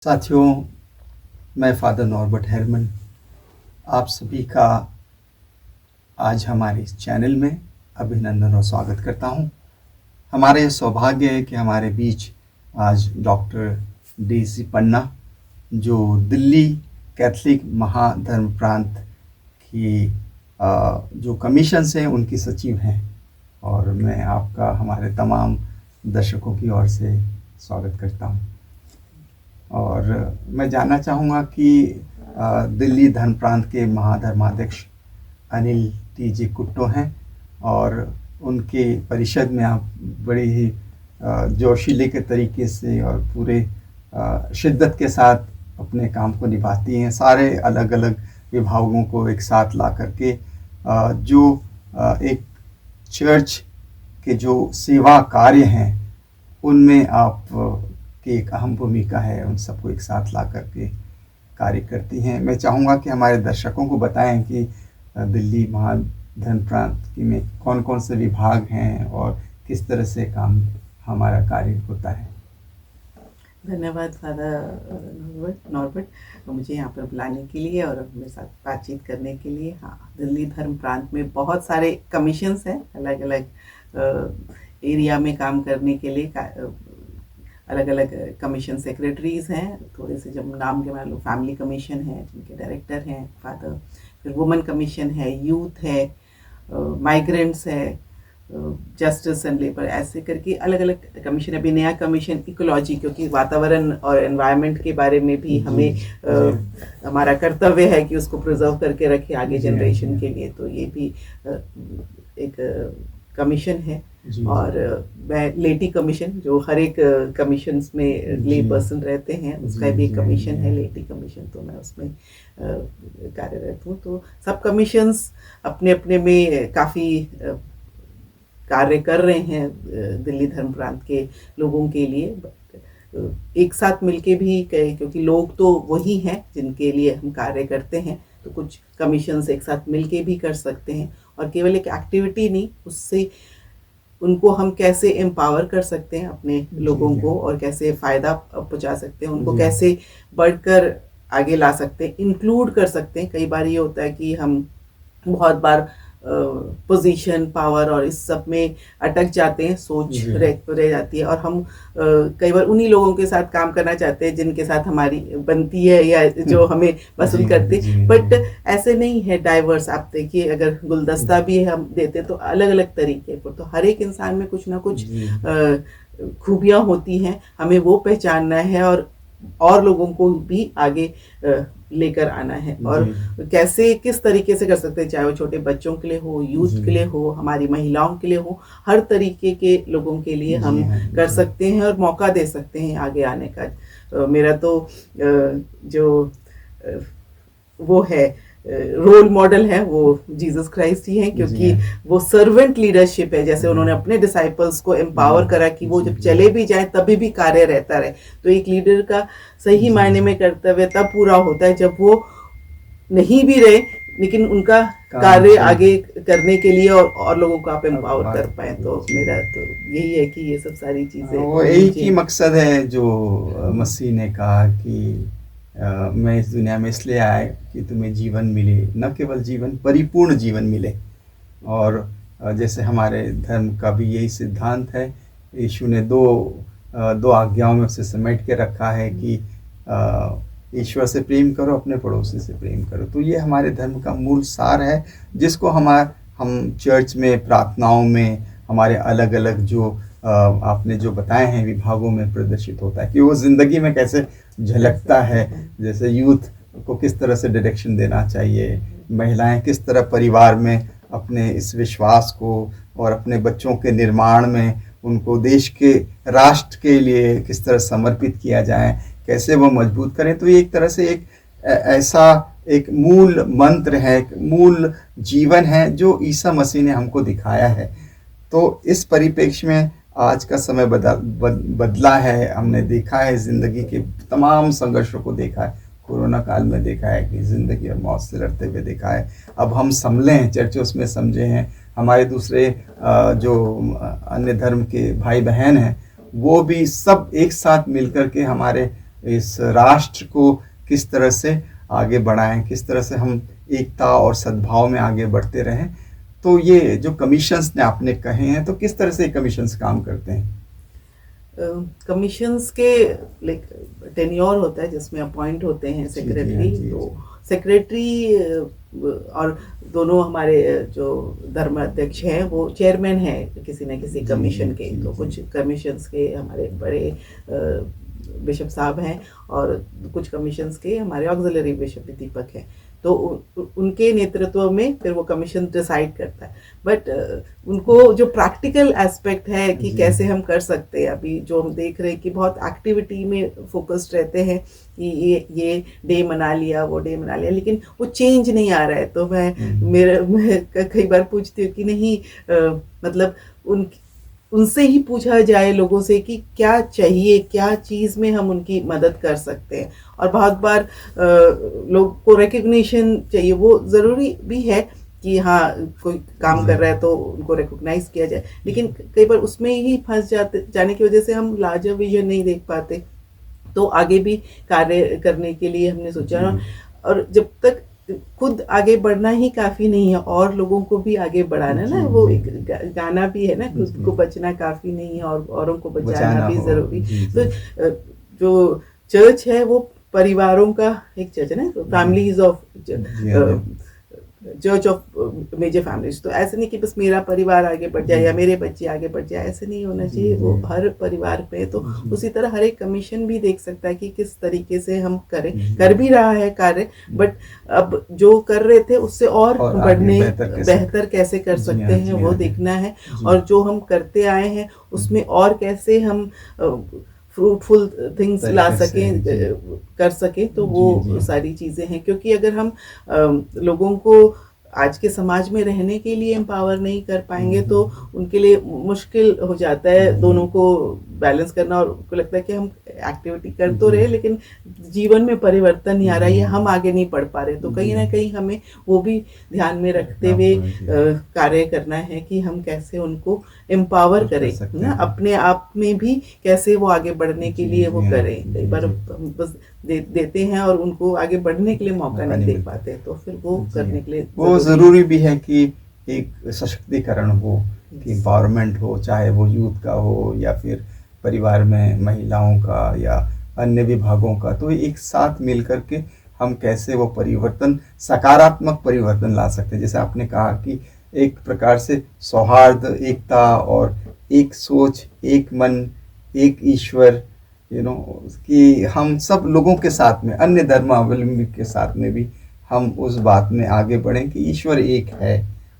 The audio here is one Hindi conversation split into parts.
साथियों, मैं फादर नॉर्बर्ट हेरमन आप सभी का आज हमारे इस चैनल में अभिनंदन और स्वागत करता हूं। हमारा यह सौभाग्य है कि हमारे बीच आज डॉक्टर डेजी पन्ना, जो दिल्ली कैथलिक महाधर्म प्रांत की जो कमीशन हैं उनकी सचिव हैं, और मैं आपका हमारे तमाम दर्शकों की ओर से स्वागत करता हूं। और मैं जानना चाहूँगा कि दिल्ली धर्म प्रांत के महाधर्माध्यक्ष अनिल टी.जे. कुट्टो हैं, और उनके परिषद में आप बड़े ही जोशीले के तरीके से और पूरे शिद्दत के साथ अपने काम को निभाती हैं। सारे अलग अलग विभागों को एक साथ ला करके जो एक चर्च के जो सेवा कार्य हैं उनमें आप की एक अहम भूमिका है, उन सबको एक साथ ला करके कार्य करती हैं। मैं चाहूँगा कि हमारे दर्शकों को बताएं कि दिल्ली महाधर्म प्रांत में कौन कौन से विभाग हैं और किस तरह से काम हमारा कार्य होता है। धन्यवाद फादर नॉर्बर्ट, मुझे यहाँ पर बुलाने के लिए और मेरे साथ बातचीत करने के लिए। हाँ, दिल्ली धर्म प्रांत में बहुत सारे कमीशंस हैं, अलग अलग एरिया में काम करने के लिए अलग अलग कमीशन सेक्रेटरीज़ हैं। थोड़े से जब नाम के मालूम, फैमिली कमीशन है जिनके डायरेक्टर हैं फादर, फिर वुमेन कमीशन है, यूथ है, माइग्रेंट्स है, जस्टिस एंड लेबर, ऐसे करके अलग अलग कमीशन। अभी नया कमीशन इकोलॉजी, क्योंकि वातावरण और एनवायरनमेंट के बारे में भी हमें हमारा कर्तव्य है कि उसको प्रिजर्व करके रखें आगे जनरेशन के लिए, तो ये भी एक कमीशन है। और लेडी कमीशन, जो हर एक कमीशंस में ले पर्सन रहते हैं, उसका भी एक कमीशन है लेडी कमीशन, तो मैं उसमें कार्यरत हूँ। तो सब कमीशंस अपने अपने में काफ़ी कार्य कर रहे हैं दिल्ली धर्म प्रांत के लोगों के लिए, एक साथ मिलके भी, क्योंकि लोग तो वही हैं जिनके लिए हम कार्य करते हैं, तो कुछ कमीशंस एक साथ मिलके भी कर सकते हैं। और केवल एक एक्टिविटी नहीं, उससे उनको हम कैसे एम्पावर कर सकते हैं अपने लोगों को, और कैसे फ़ायदा पहुंचा सकते हैं उनको, कैसे बढ़कर आगे ला सकते हैं, इंक्लूड कर सकते हैं। कई बार ये होता है कि हम बहुत बार पोजीशन, पावर और इस सब में अटक जाते हैं, सोच रह जाती है, और हम कई बार उन्हीं लोगों के साथ काम करना चाहते हैं जिनके साथ हमारी बनती है या जो हमें पसंद करते, बट ऐसे नहीं है। डाइवर्स, आप देखिए, अगर गुलदस्ता भी हम देते तो अलग अलग तरीके पर, तो हर एक इंसान में कुछ ना कुछ खूबियाँ होती हैं, हमें वो पहचानना है और लोगों को भी आगे लेकर आना है। और कैसे, किस तरीके से कर सकते हैं, चाहे वो छोटे बच्चों के लिए हो, यूथ के लिए हो, हमारी महिलाओं के लिए हो, हर तरीके के लोगों के लिए हम कर सकते हैं और मौका दे सकते हैं आगे आने का। मेरा तो जो वो है रोल मॉडल है वो जीसस क्राइस्ट ही है, क्योंकि वो सर्वेंट लीडरशिप है। जैसे उन्होंने अपने डिसाइपल्स को एम्पावर करा कि वो जब चले भी जाए तभी भी कार्य रहता रहे, तो एक लीडर का सही मायने में कर्तव्य तब पूरा होता है जब वो नहीं भी रहे, लेकिन उनका कार्य आगे करने के लिए और लोगों को आप एम्पावर कर पाए। तो मेरा तो यही है कि ये सब सारी चीज़ें, वो एक ही मकसद है जो मसीह ने कहा कि मैं इस दुनिया में इसलिए आया कि तुम्हें जीवन मिले, न केवल जीवन, परिपूर्ण जीवन मिले। और जैसे हमारे धर्म का भी यही सिद्धांत है, यीशु ने दो आज्ञाओं में उसे समेट के रखा है कि ईश्वर से प्रेम करो, अपने पड़ोसी से प्रेम करो। तो ये हमारे धर्म का मूल सार है, जिसको हम चर्च में, प्रार्थनाओं में, हमारे अलग अलग जो आपने जो बताए हैं विभागों में प्रदर्शित होता है कि वो ज़िंदगी में कैसे झलकता है। जैसे यूथ को किस तरह से डायरेक्शन देना चाहिए, महिलाएं किस तरह परिवार में अपने इस विश्वास को और अपने बच्चों के निर्माण में उनको देश के, राष्ट्र के लिए किस तरह समर्पित किया जाए, कैसे वो मजबूत करें। तो ये एक तरह से एक ऐसा एक मूल मंत्र है, एक मूल जीवन है जो ईसा मसीह ने हमको दिखाया है। तो इस परिप्रेक्ष्य में आज का समय बदला है। हमने देखा है, ज़िंदगी के तमाम संघर्षों को देखा है, कोरोना काल में देखा है कि ज़िंदगी और मौत से लड़ते हुए देखा है। अब हम संभले हैं, चर्चों में समझे हैं, हमारे दूसरे जो अन्य धर्म के भाई बहन हैं वो भी सब एक साथ मिलकर के हमारे इस राष्ट्र को किस तरह से आगे बढ़ाएं, किस तरह से हम एकता और सद्भाव में आगे बढ़ते रहें। तो ये जो कमीशंस ने आपने कहे हैं, तो किस तरह से कमीशंस काम करते हैं? कमीशंस के लाइक टेन्योर होता है जिसमें अपॉइंट होते हैं सेक्रेटरी। तो सेक्रेटरी और दोनों हमारे जो धर्माध्यक्ष हैं वो चेयरमैन है किसी न किसी कमीशन के। तो कुछ कमीशंस के हमारे बड़े बिशप साहब हैं और कुछ कमीशंस के हमारे ऑक्सिलरी बिशप दीपक हैं। तो उनके नेतृत्व में फिर वो कमीशन डिसाइड करता है। बट उनको जो प्रैक्टिकल एस्पेक्ट है कि कैसे हम कर सकते हैं, अभी जो हम देख रहे हैं कि बहुत एक्टिविटी में फोकस्ड रहते हैं कि ये डे मना लिया, वो डे मना लिया, लेकिन वो चेंज नहीं आ रहा है। तो मैं कई बार पूछती हूँ कि नहीं मतलब उनसे ही पूछा जाए लोगों से कि क्या चाहिए, क्या चीज़ में हम उनकी मदद कर सकते हैं। और बहुत बार लोग को रिकग्निशन चाहिए, वो ज़रूरी भी है कि हाँ कोई काम कर रहा है तो उनको रिकॉग्नाइज किया जाए, लेकिन कई बार उसमें ही फंस जाने की वजह से हम लार्जर विजन नहीं देख पाते। तो आगे भी कार्य करने के लिए हमने सोचा, और जब तक खुद आगे बढ़ना ही काफी नहीं है और लोगों को भी आगे बढ़ाना ना, वो एक गाना भी है ना, खुद को बचना काफी नहीं है और औरों को बचाना भी जरूरी। तो जो चर्च है वो परिवारों का एक चर्च है ना, families of church of major families. तो ऐसे नहीं कि बस मेरा परिवार आगे बढ़ जाए या मेरे बच्चे आगे बढ़ जाए, ऐसे नहीं होना चाहिए। वो हर परिवार पे। तो उसी तरह हर एक कमीशन भी देख सकता है कि किस तरीके से हम करें, कर भी रहा है कार्य, बट अब जो कर रहे थे उससे और बढ़ने बेहतर कैसे कर सकते हैं वो देखना है। और जो हम करते आए हैं उसमें और कैसे हम फ्रूटफुल थिंग्स ला सकें, कर सकें। तो वो सारी चीज़ें हैं, क्योंकि अगर हम लोगों को आज के समाज में रहने के लिए एम्पावर नहीं कर पाएंगे तो उनके लिए मुश्किल हो जाता है दोनों को बैलेंस करना। और उनको लगता है कि हम एक्टिविटी कर तो रहे लेकिन जीवन में परिवर्तन नहीं आ रहा है या हम आगे नहीं बढ़ पा रहे। तो कहीं ना कहीं हमें वो भी ध्यान में रखते हुए कार्य करना है कि हम कैसे उनको एम्पावर करें ना, अपने आप में भी कैसे वो आगे बढ़ने के लिए वो करें। कई बार बस देते हैं और उनको आगे बढ़ने के लिए मौका नहीं दे पाते, तो फिर वो करने के लिए वो जरूरी भी है कि एक सशक्तिकरण हो, कि एम्पावरमेंट हो, चाहे वो यूथ का हो या फिर परिवार में महिलाओं का या अन्य विभागों का। तो एक साथ मिलकर के हम कैसे वो परिवर्तन, सकारात्मक परिवर्तन ला सकते हैं। जैसे आपने कहा कि एक प्रकार से सौहार्द, एकता और एक सोच, एक मन, एक ईश्वर, कि हम सब लोगों के साथ में, अन्य धर्मावलंबी के साथ में भी हम उस बात में आगे बढ़ें कि ईश्वर एक है,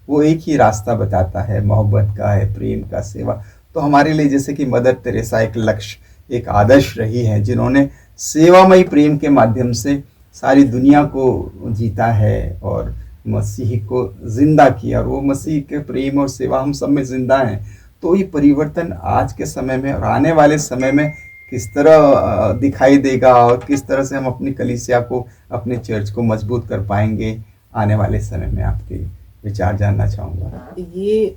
वो एक ही रास्ता बताता है, मोहब्बत का है, प्रेम का, सेवा। तो हमारे लिए जैसे कि मदर तेरेसा एक लक्ष्य, एक आदर्श रही है, जिन्होंने सेवामयी प्रेम के माध्यम से सारी दुनिया को जीता है और मसीह को जिंदा किया। और वो मसीह के प्रेम और सेवा हम सब में जिंदा हैं। तो ये परिवर्तन आज के समय में और आने वाले समय में किस तरह दिखाई देगा और किस तरह से हम अपनी कलीसिया को, अपने चर्च को मजबूत कर पाएंगे आने वाले समय में, आपके विचार जानना चाहूँगा। ये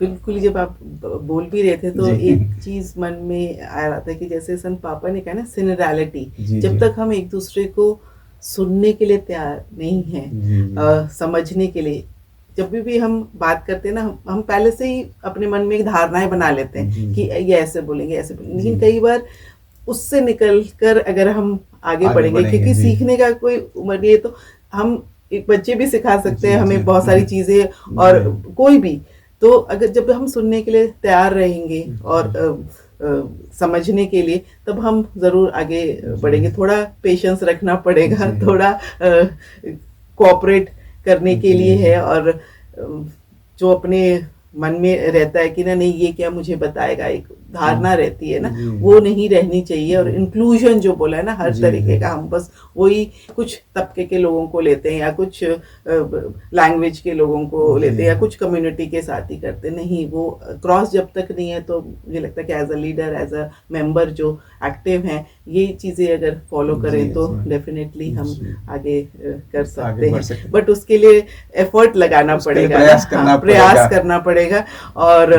बिल्कुल, जब आप बोल भी रहे थे तो एक चीज मन में आ रहा था कि जैसे संत पापा ने कहा ना, सिनरैलिटी। जब तक हम एक दूसरे को सुनने के लिए तैयार नहीं है, समझने के लिए, जब भी हम बात करते हैं ना, हम पहले से ही अपने मन में एक धारणाएं बना लेते हैं कि ये ऐसे बोलेंगे, ऐसे बोलेंगे। लेकिन कई बार उससे निकल कर अगर हम आगे बढ़ेंगे, क्योंकि सीखने का कोई उम्र नहीं है, तो हम एक बच्चे भी सिखा सकते हैं हमें बहुत सारी चीजें, और कोई भी। तो अगर जब हम सुनने के लिए तैयार रहेंगे और समझने के लिए, तब हम जरूर आगे बढ़ेंगे। थोड़ा पेशेंस रखना पड़ेगा, थोड़ा कोऑपरेट करने के लिए है, और जो अपने मन में रहता है कि ना नहीं ये क्या मुझे बताएगा, एक धारणा रहती है ना, वो नहीं रहनी चाहिए। और इंक्लूजन जो बोला है ना, हर तरीके का, हम बस वही कुछ तबके के लोगों को लेते हैं या कुछ लैंग्वेज के लोगों को लेते हैं या कुछ कम्युनिटी के साथ ही करते नहीं। वो क्रॉस जब तक नहीं है तो मुझे लगता है कि as a leader, as a member जो एक्टिव हैं, ये चीज़ें अगर फॉलो करें तो डेफिनेटली हम आगे कर सकते हैं। बट उसके लिए एफर्ट लगाना पड़ेगा, प्रयास करना पड़ेगा और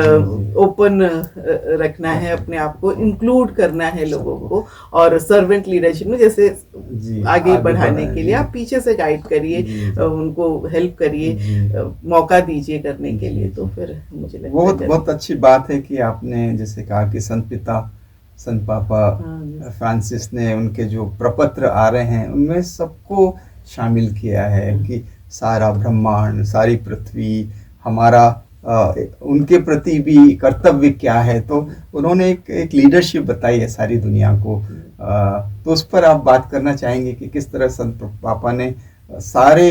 ओपन रखना रखना है, अपने आप को इंक्लूड करना है लोगों को, और सर्वेंट लीडरशिप में जैसे आगे बढ़ाने के लिए आप पीछे से गाइड करिए, उनको हेल्प करिए, मौका दीजिए करने के लिए। तो फिर मुझे लगता बहुत है बहुत अच्छी बात है कि आपने जैसे कहा कि संत पिता, संत पापा फ्रांसिस ने उनके जो प्रपत्र आ रहे हैं उनमें सबको शामिल किया है कि सारा ब्रह्मांड, सारी पृथ्वी हमारा उनके प्रति भी कर्तव्य क्या है। तो उन्होंने एक लीडरशिप बताई है सारी दुनिया को। तो उस पर आप बात करना चाहेंगे कि किस तरह संत पापा ने सारे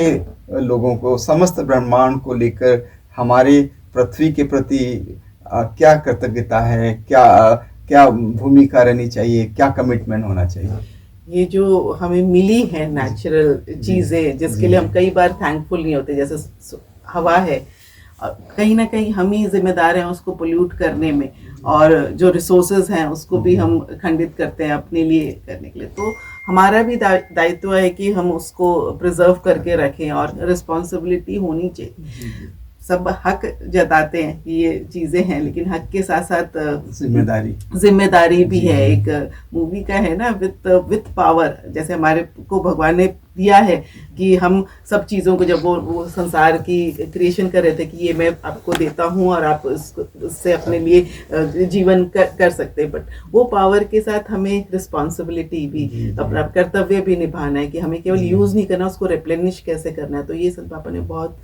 लोगों को, समस्त ब्रह्मांड को लेकर हमारे पृथ्वी के प्रति क्या कर्तव्यता है, क्या भूमिका रहनी चाहिए, क्या कमिटमेंट होना चाहिए। ये जो हमें मिली है नेचुरल चीजें जिसके लिए हम कई बार थैंकफुल नहीं होते, जैसे हवा है, कहीं ना कहीं हम ही जिम्मेदार हैं उसको पोल्यूट करने में, और जो रिसोर्सेज हैं उसको भी हम खंडित करते हैं अपने लिए करने के लिए। तो हमारा भी दायित्व है कि हम उसको प्रिजर्व करके रखें, और रिस्पॉन्सिबिलिटी होनी चाहिए। सब हक जताते हैं कि ये चीजें हैं, लेकिन हक के साथ साथ जिम्मेदारी भी है। एक मूवी का है ना, विथ पावर, जैसे हमारे को भगवान ने दिया है कि हम सब चीज़ों को, जब वो संसार की क्रिएशन कर रहे थे कि ये मैं आपको देता हूँ और आप उससे अपने लिए जीवन कर सकते हैं, बट वो पावर के साथ हमें रिस्पॉन्सिबिलिटी भी, अपना कर्तव्य भी निभाना है कि हमें केवल यूज़ नहीं करना, उसको रिप्लेनिश कैसे करना है। तो ये संत पापा ने बहुत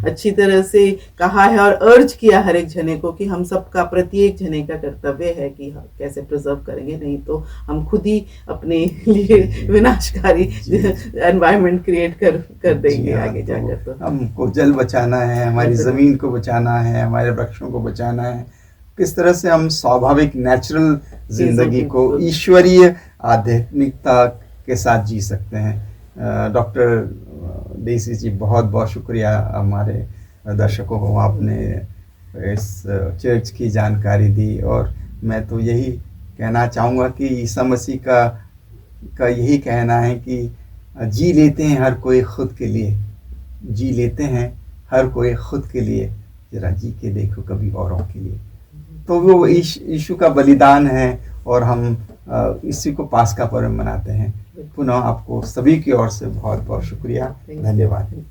अच्छी तरह से कहा है और अर्ज किया हर एक जने को कि हम सबका, प्रत्येक जने का कर्तव्य है कि कैसे प्रिजर्व करेंगे, नहीं तो हम खुद ही अपने लिए विनाशकारी एनवायरनमेंट क्रिएट कर देंगे आगे जाकर। तो हमको जल बचाना है, हमारी जमीन को बचाना है, हमारे वृक्षों को बचाना है। किस तरह से हम स्वाभाविक नेचुरल जिंदगी को ईश्वरीय आध्यात्मिकता के साथ जी सकते हैं। डॉक्टर डेसी जी, बहुत बहुत शुक्रिया हमारे दर्शकों को आपने इस चर्च की जानकारी दी। और मैं तो यही कहना चाहूँगा कि ईसा मसीह का यही कहना है कि जी लेते हैं हर कोई खुद के लिए, जी लेते हैं हर कोई खुद के लिए, जरा जी के देखो कभी औरों के लिए। तो वो यीशु का बलिदान है और हम इसी को पास का पर्व मनाते हैं। पुनः आपको सभी की ओर से बहुत बहुत शुक्रिया, धन्यवाद।